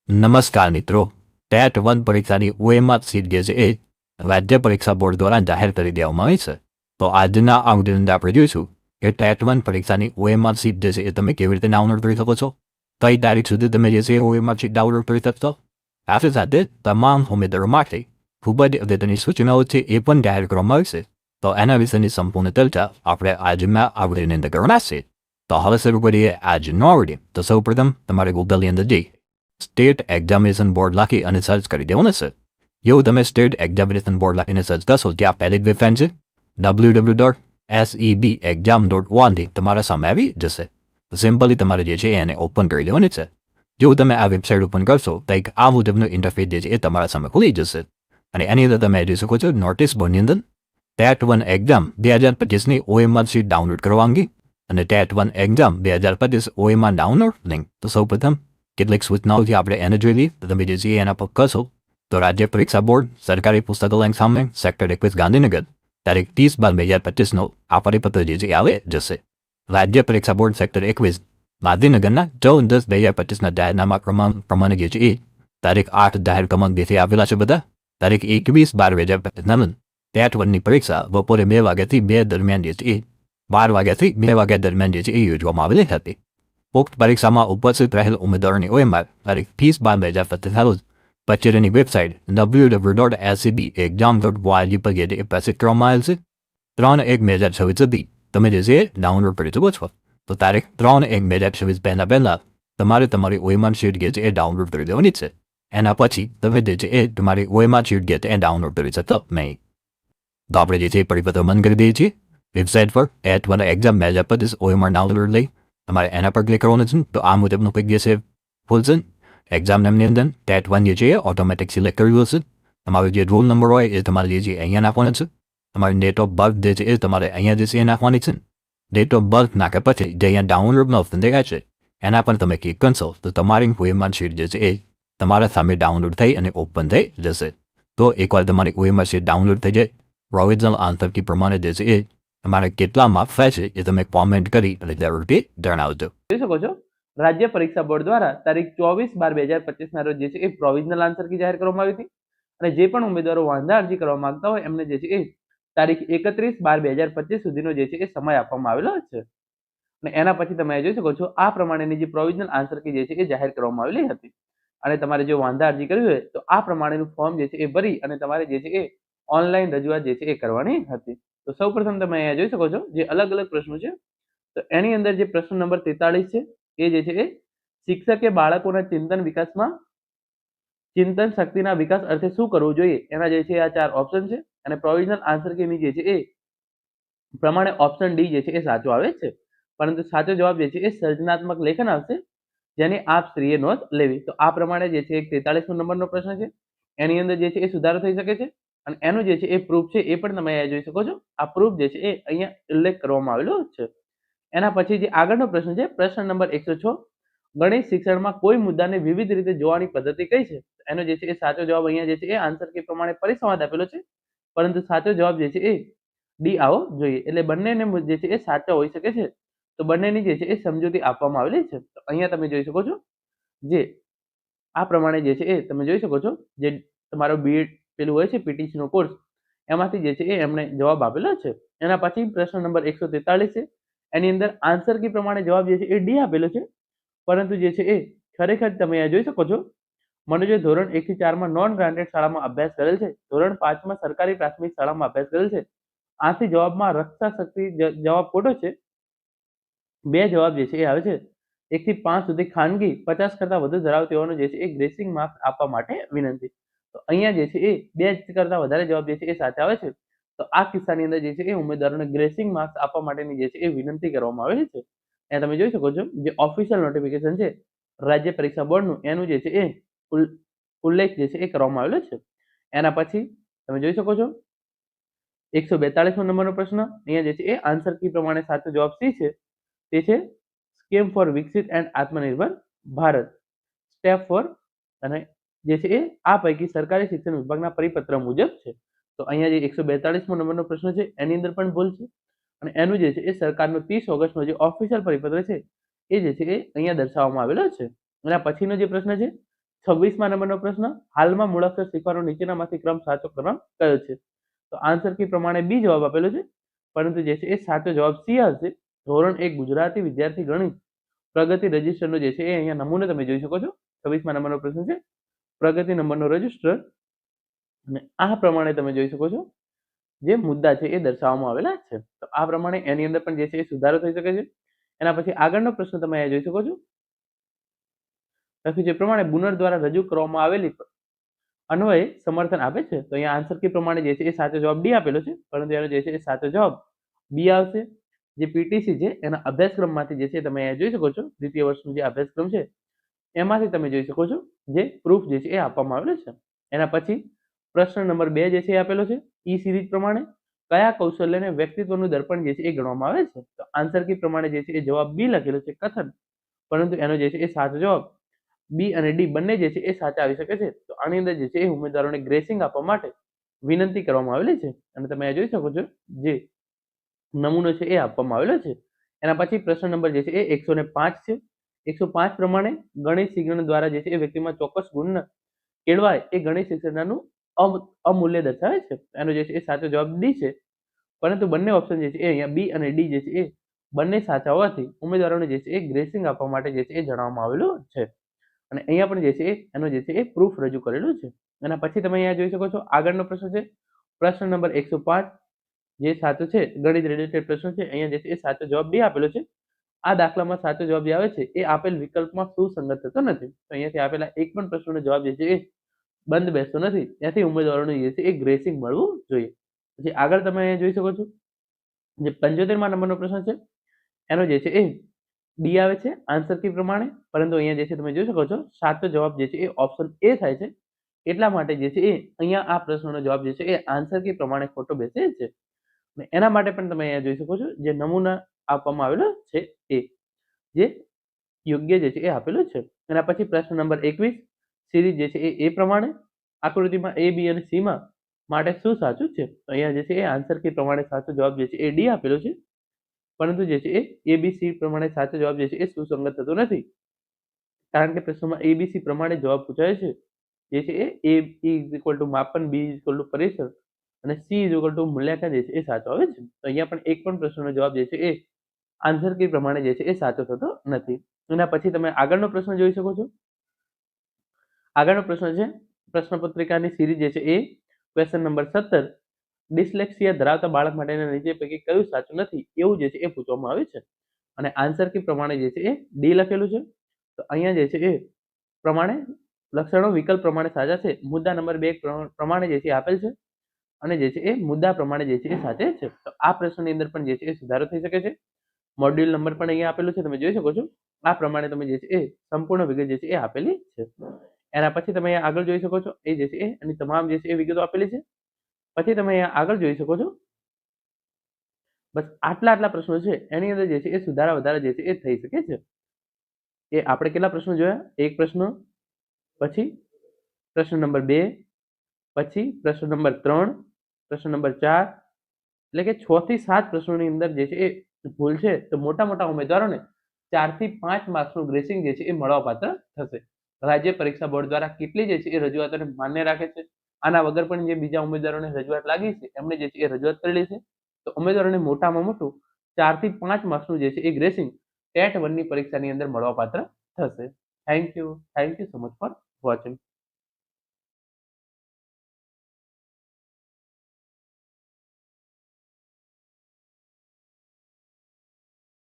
નમસ્કાર મિત્રો, ટેટ 1 પરીક્ષાની OMR સીટ જે છે એ રાજ્ય પરીક્ષા બોર્ડ દ્વારા જાહેર કરી દેવામાં આવી છે. તો આજના આ વિડીયોની અંદર આપણે જોઈશું કે ટેટ 1 પરીક્ષાની OMR સીટ જે છે એ તમે કેવી રીતે ડાઉનલોડ કરી શકો છો, કઈ તારીખ સુધી તમે જે છે OMR સીટ ડાઉનલોડ કરી શકશો. સાથે સાથે તમામ ઉમેદવારો માટે ખૂબ જ અગત્યની સૂચનાઓ છે એ પણ જાહેર કરવામાં આવી છે. તો એના વિશેની સંપૂર્ણ ચર્ચા આપણે આજના આ વિડીયોની અંદર કરવાના છે. તો હવે શરૂ કરીએ આજનો વિડીયો. તો સૌપ્રથમ તમારે ગૂગલની અંદર જઈ સ્ટેટ એક્ઝામિનેશન બોર્ડ લખી અને સર્ચ કરી દેવાનું છે. જેવું તમે સ્ટેટ એક્ઝામિનેશન બોર્ડ લખીને સર્ચ કરશો ત્યાં પહેલી જ વેબસાઇટ છે www.sebexam.org તમારા સામે આવી જશે. સિમ્પલી તમારે જે છે એને ઓપન કરી દેવાની છે. જો તમે આ વેબસાઇટ ઓપન કરશો તો એક આ મુજબનું ઇન્ટરફેસ જે છે એ તમારા સામે ખુલી જશે. અને એની અંદર તમે જોઈ શકો છો નોટિસ બોર્ડની અંદર ટેટ 1 એક્ઝામ 2025ની OMR શીટ ડાઉનલોડ કરવા અંગે અને TET 1 exam 2025 OMR download link. તો સૌપ્રથમ કેટલીક સૂચનાઓથી આપણે એને જોઈ લઈએ. તો તમે જે છે એના પર કરશો તો રાજ્ય પરીક્ષા બોર્ડ સરકારી પુસ્તકાલય સામે સેક્ટર 21 ગાંધીનગર તારીખ 30/12/2025નો આ પરિપત્ર જે છે આવે જશે. રાજ્ય પરીક્ષા બોર્ડ સેક્ટર 21 ગાંધીનગરના 14/10/2025ના જાહેરનામા પ્રમાણે જે છે એ તારીખ 8 જાહેર ક્રમાંક જે છે આપેલા છે બધા. તારીખ 21/12/2025 ટેટ 1ની પરીક્ષા બપોરે 2 વાગ્યાથી 2 દરમિયાન જે છે એ 12 વાગ્યાથી 2 વાગ્યા દરમિયાન જે છે એ યોજવામાં આવેલી હતી. ઉક્ત પરીક્ષામાં ઉપસ્થિત રહેલ ઉમેદવારોની OMR તારીખ 30/12/2025 રોજ કચેરીની વેબસાઇટ www.scbexam.org પર જે પ્રસિદ્ધ કરવામાં આવેલ છે. 3/1/2026 સુધી તમે જે છે ડાઉનલોડ કરી શકો છો. તો તારીખ 3/1/2026 પહેલા તમારે તમારી OMR શીટ જે છે એ ડાઉનલોડ કરી દેવાની છે. એના પછી તમે જે છે એ તમારી OMR શીટ જે છે એ ડાઉનલોડ કરી શકશો નહીં. તો આપણે જે છે પરિપત્ર બંધ કરી દઈએ છીએ. વેબસાઇટ પર ટેટ 1 એક્ઝામ 2025 OMR ડાઉનલોડ લઈ તમારે એના પર ક્લિક કરવાનું છે. તો આ મુજબનું કંઈક જે છે ખુલશે. એક્ઝામ નામની અંદર ટેટ 1 જે છે એ ઓટોમેટિક સિલેક્ટ કર્યું હશે. તમારો જે રોલ નંબર હોય એ તમારે જે છે અહીંયા નાખવાનો છે. તમારી ડેટ ઓફ બર્થ જે છે એ તમારે અહીંયા જે છે એ નાખવાની છે. ડેટ ઓફ બર્થ નાખ્યા પછી જે અહીંયા ડાઉનલોડનો ઓપ્શન દેખાય છે એના પર તમે ક્લિક કરશો તો તમારી OMR શીટ જે છે એ તમારા સામે ડાઉનલોડ થઈ અને ઓપન થઈ જશે. તો એકવાર તમારી OMR શીટ ડાઉનલોડ થઈ જાય પ્રોવિઝનલ આન્સર કી પ્રમાણે જે છે એ તમારે કેટલા માર્ક્સ થાય છે એ તમે કોમેન્ટ કરી અને જરૂરથી જણાવજો. જોઈ શકો છો રાજ્ય પરીક્ષા બોર્ડ દ્વારા તારીખ 24/12/2025ના રોજ જે છે એ પ્રોવિઝનલ આન્સર કી જાહેર કરવામાં આવી હતી. અને જે પણ ઉમેદવારો વાંધા અરજી કરવા માંગતા હોય એમને જે છે એ તારીખ 31/12/2025 સુધીનો જે છે એ સમય આપવામાં આવેલો છે. અને એના પછી તમે જોઈ શકો છો આ પ્રમાણેની જે પ્રોવિઝનલ આન્સર કી જે છે એ જાહેર કરવામાં આવેલી હતી. અને તમારે જો વાંધા અરજી કરવી હોય તો આ પ્રમાણેનું ફોર્મ જે છે એ ભરી અને તમારે જે છે એ ઓનલાઈન રજૂઆત જે છે એ કરવાની હતી. તો સૌપ્રથમ તમે અહીંયા જોઈ શકો છો જે અલગ અલગ પ્રશ્નો છે. તો એની અંદર જે પ્રશ્ન નંબર 43 છે એ જે છે એ શિક્ષકે બાળકોના ચિંતન શક્તિના વિકાસ અર્થે શું કરવું જોઈએ એના જે છે આ 4 ઓપ્શન છે. અને પ્રોવિઝનલ આન્સર કીની જે છે એ પ્રમાણે ઓપ્શન ડી જે છે એ સાચો આવે છે. પરંતુ સાચો જવાબ જે છે એ સર્જનાત્મક લેખન આવશે જેની આપ શ્રીએ નોંધ લેવી. તો આ પ્રમાણે જે છે 43મો નંબરનો પ્રશ્ન છે એની અંદર જે છે એ સુધારો થઈ શકે છે. અને એનું જે છે એ પ્રૂફ છે એ પણ તમે અહીંયા જોઈ શકો છો. આ પ્રૂફ જે છે એ અહીંયા ઉલ્લેખ કરવામાં આવેલો છે. એના પછી જે આગળનો પ્રશ્ન છે પ્રશ્ન નંબર 106 ગણિત શિક્ષણમાં કોઈ મુદ્દાને વિવિધ રીતે જોવાની પદ્ધતિ કઈ છે. એનો જે છે એ સાચો જવાબ અહીંયા જે છે એ આન્સર કી પ્રમાણે પરિસંવાદ આપેલો છે. પરંતુ સાચો જવાબ જે છે એ ડી આવો જોઈએ. એટલે બંનેને જે છે એ સાચા હોઈ શકે છે. તો બંનેની જે છે એ સમજૂતી આપવામાં આવેલી છે. તો અહીંયા તમે જોઈ શકો છો જે આ પ્રમાણે જે છે એ તમે જોઈ શકો છો જે તમારો બીએડ પેલું હોય છે પીટીસી નો કોર્સ એમાંથી જે છે એ એમણે જવાબ આપેલો છે. એના પછી પ્રશ્ન નંબર 143 છે એની અંદર આન્સર કી પ્રમાણે જવાબ જે છે એ ડી આપેલો છે. પરંતુ જે છે એ ખરેખર તમે અહીંયા જોઈ શકો છો મનોજે ધોરણ 1 થી 4 માં નોન ગ્રાન્ટેડ શાળામાં અભ્યાસ કરેલ છે. ધોરણ 5 માં સરકારી પ્રાથમિક શાળામાં અભ્યાસ કરેલ છે. આથી જવાબમાં રક્ષા શક્તિ જવાબ ખોટો છે. બે જવાબ જે છે એ આવે છે 1 થી 5 સુધી ખાનગી 50 કરતા વધુ ધરાવતીઓનો જે છે એ ગ્રેસિંગ માર્ક્સ આપવા માટે વિનંતી. તો અહીંયા જે છે એ 2 કરતા વધારે જવાબ જે છે એ સાચા આવે છે. તો આ કિસ્સાની અંદર જે છે એ ઉમેદવારોને ગ્રેસિંગ માર્ક્સ આપવા માટેની જે છે એ વિનંતી કરવામાં આવેલી છે. અહીંયા તમે જોઈ શકો છો જે ઓફિશિયલ નોટિફિકેશન છે રાજ્ય પરીક્ષા બોર્ડનું એનું જે છે એ ઉલ્લેખ જે છે એ કરવામાં આવેલો છે. એના પછી તમે જોઈ શકો છો 142મો નંબરનો પ્રશ્ન અહીંયા જે છે એ આન્સર કી પ્રમાણે સાચો જવાબ સી છે તે છે સ્કીમ ફોર વિકસિત એન્ડ આત્મનિર્ભર ભારત સ્ટેપ ફોર. અને જે છે એ આ પૈકી સરકારી શિક્ષણ વિભાગના પરિપત્ર મુજબ છે. તો અહીંયા જે 142મો નંબરનો પ્રશ્ન છે એની અંદર પણ ભૂલ છે. અને એનું જે છે એ સરકારનો 30 ઓગસ્ટનો જે ઓફિશિયલ પરિપત્ર છે એ જે છે એ અહીંયા દર્શાવવામાં આવેલો છે. એના પછીનો જે પ્રશ્ન છે 26મા નંબરનો પ્રશ્ન, હાલમાં મૂળાક્ષર શીખવાનો નીચેનામાંથી ક્રમ સાચો ક્રમ કયો છે? તો આન્સર કી પ્રમાણે બી જવાબ આપેલો છે, પરંતુ જે છે એ સાચો જવાબ સી હશે. ધોરણ 1 ગુજરાતી વિદ્યાર્થી ગણિત પ્રગતિ રજિસ્ટરનો જે છે એ અહીંયા નમૂનો તમે જોઈ શકો છો. 26મા નંબરનો પ્રશ્ન છે પ્રગતિ નંબરનો રજિસ્ટર, અને આ પ્રમાણે તમે જોઈ શકો છો જે મુદ્દા છે એ દર્શાવવામાં આવેલા છે. તો આ પ્રમાણે એની અંદર પણ જે છે એ સુધારો થઈ શકે છે. એના પછી આગળનો પ્રશ્ન તમે અહીંયા જોઈ શકો છો. લખ્યું જે પ્રમાણે બુનર દ્વારા રજૂ કરવામાં આવેલી અન્વયે સમર્થન આપે છે. તો અહીંયા આન્સર કી પ્રમાણે જે છે એ સાચો જવાબ ડી આપેલો છે, પરંતુ એનો જે છે એ સાચો જવાબ બી આવશે. જે પીટીસી છે એના અભ્યાસક્રમમાંથી જે છે તમે અહીંયા જોઈ શકો છો, દ્વિતીય વર્ષનો જે અભ્યાસક્રમ છે એમાંથી તમે જોઈ શકો છો જે પ્રૂફ જે છે એ આપવામાં આવેલો છે. એના પછી પ્રશ્ન નંબર 2 જે છે એ આપેલો છે ઈ સિરીઝ પ્રમાણે કયા કૌશલ્યને વ્યક્તિત્વનું દર્પણ જે છે એ ગણવામાં આવે છે? તો આન્સર કી પ્રમાણે જે છે એ જવાબ બી લખેલો છે કથન, પરંતુ એનો જે છે એ સાચો જવાબ બી અને ડી બંને જે છે એ સાચા આવી શકે છે. તો આની અંદર જે છે એ ઉમેદવારોને ગ્રેસિંગ આપવા માટે વિનંતી કરવામાં આવેલી છે, અને તમે આ જોઈ શકો છો જે નમૂનો છે એ આપવામાં આવેલો છે. એના પછી પ્રશ્ન નંબર જે છે એ 105 છે. 105 પ્રમાણે ગણિત શિક્ષણ દ્વારા જે છે એ વ્યક્તિમાં ચોક્કસ ગુણ કેળવાય એ ગણિત શિક્ષણનું અમૂલ્ય દર્શાવે છે. એનો જે છે એ સાચો જવાબ ડી છે, પરંતુ બંને ઓપ્શન જે છે એ અહીંયા બી અને ડી જે છે એ બંને સાચા હોવાથી ઉમેદવારોને જે છે એ ગ્રેસિંગ આપવા માટે જે છે એ જણાવવામાં આવેલું છે. અને અહીંયા પણ જે છે એનો જે છે એ પ્રૂફ રજૂ કરેલું છે. એના પછી તમે અહીંયા જોઈ શકો છો આગળનો પ્રશ્ન છે પ્રશ્ન નંબર 105, જે સાચો છે ગણિત રિલેટેડ પ્રશ્ન છે. અહીંયા જે છે એ સાચો જવાબ બી આપેલો છે. આ દાખલામાં સાચો જવાબ જે આવે છે એ આપેલ વિકલ્પમાં સુસંગત થતો નથી. તો અહીંયાથી આપેલા એક પણ પ્રશ્નનો જવાબ જે છે એ બંધ બેસતો નથી, ત્યાંથી ઉમેદવારોને જે છે એ ગ્રેસિંગ મળવું જોઈએ. પછી આગળ તમે અહીંયા જોઈ શકો છો જે 75મા નંબરનો પ્રશ્ન છે એનો જે છે એ ડી આવે છે આન્સર કી પ્રમાણે, પરંતુ અહીંયા જે છે તમે જોઈ શકો છો સાચો જવાબ જે છે એ ઓપ્શન એ થાય છે. એટલા માટે જે છે એ અહીંયા આ પ્રશ્નનો જવાબ જે છે એ આન્સર કી પ્રમાણે ખોટો બેસે છે. અને એના માટે પણ તમે અહીંયા જોઈ શકો છો જે નમૂના આપવામાં આવેલો છે એ જે યોગ્ય જે છે એ આપેલો છે. એના પછી પ્રશ્ન નંબર 21 સિરીઝ જે છે એ પ્રમાણે આકૃતિમાં એ બી અને સી માં માટે શું સાચું છે? તો અહીંયા જે છે એ આન્સર કી પ્રમાણે સાચો જવાબ જે છે એ ડી આપેલો છે, પરંતુ જે છે એ એબીસી પ્રમાણે સાચો જવાબ જે છે એ સુસંગત થતો નથી, કારણ કે પ્રશ્નમાં એબીસી પ્રમાણે જવાબ પૂછાય છે. જે છે એ ઇઝ ઇક્વલ ટુ માપન, બી ઇઝ ઇક્વલ ટુ પરીક્ષણ અને સી ઇઝ ઇક્વલ ટુ મૂલ્યાંકન જે છે એ સાચો આવે છે. તો અહીંયા પણ એક પણ પ્રશ્નનો જવાબ જે છે એ આન્સર કી પ્રમાણે જે છે એ સાચો થતો નથી. એના પછી તમે આગળનો પ્રશ્ન જોઈ શકો છો. આગળનો પ્રશ્ન છે પ્રશ્ન પત્રિકાની સિરીઝ જે છે એ ક્વેશ્ચન નંબર 17, ડિસ્લેક્સિયા ધરાવતા બાળક માટેના નીચે પૈકી કયું સાચું નથી એવું જે છે એ પૂછવામાં આવ્યું છે, અને આન્સર કી પ્રમાણે જે છે એ ડી લખેલું છે. તો અહીંયા જે છે એ પ્રમાણે લક્ષણો વિકલ્પ પ્રમાણે સાચા છે. મુદ્દા નંબર 2 પ્રમાણે જે છે આપેલ છે, અને જે છે એ મુદ્દા પ્રમાણે જે છે એ સાચે છે. તો આ પ્રશ્નની અંદર પણ જે છે એ સુધારો થઈ શકે છે. મોડ્યુલ નંબર પણ અહીંયા આપેલું છે, તમે જોઈ શકો છો. આ પ્રમાણે તમે જે છે એ સંપૂર્ણ વિગત જે છે એ આપેલી છે. એના પછી તમે અહીંયા આગળ જોઈ શકો છો એ જે છે એ એની તમામ જે છે એ વિગતો આપેલી છે. પછી તમે અહીંયા આગળ જોઈ શકો છો બસ આટલા પ્રશ્નો છે એની અંદર જે છે એ સુધારા વધારા જે છે એ થઈ શકે છે. એ આપણે કેટલા પ્રશ્નો જોયા? એક પ્રશ્ન, પછી પ્રશ્ન નંબર 2, પછી પ્રશ્ન નંબર 3, પ્રશ્ન નંબર 4, એટલે કે 6 થી 7 પ્રશ્નોની અંદર જે છે એ ભૂલ છે. તો મોટા ઉમેદવારોને 4 થી 5 માર્ક્સનું ગ્રેસિંગ જે છે એ મળવાપાત્ર થશે. રાજ્ય પરીક્ષા બોર્ડ દ્વારા કેટલી જે છે એ રજૂઆતોને માન્ય રાખે છે? આના વગર પણ જે બીજા ઉમેદવારોને રજૂઆત લાગી છે એમણે જે છે એ રજૂઆત કરેલી છે. તો ઉમેદવારોને મોટામાં મોટું 4 થી 5 માર્ક્સનું જે છે એ ગ્રેસિંગ ટેટ 1 ની પરીક્ષાની અંદર મળવાપાત્ર થશે. Thank you so much for watching.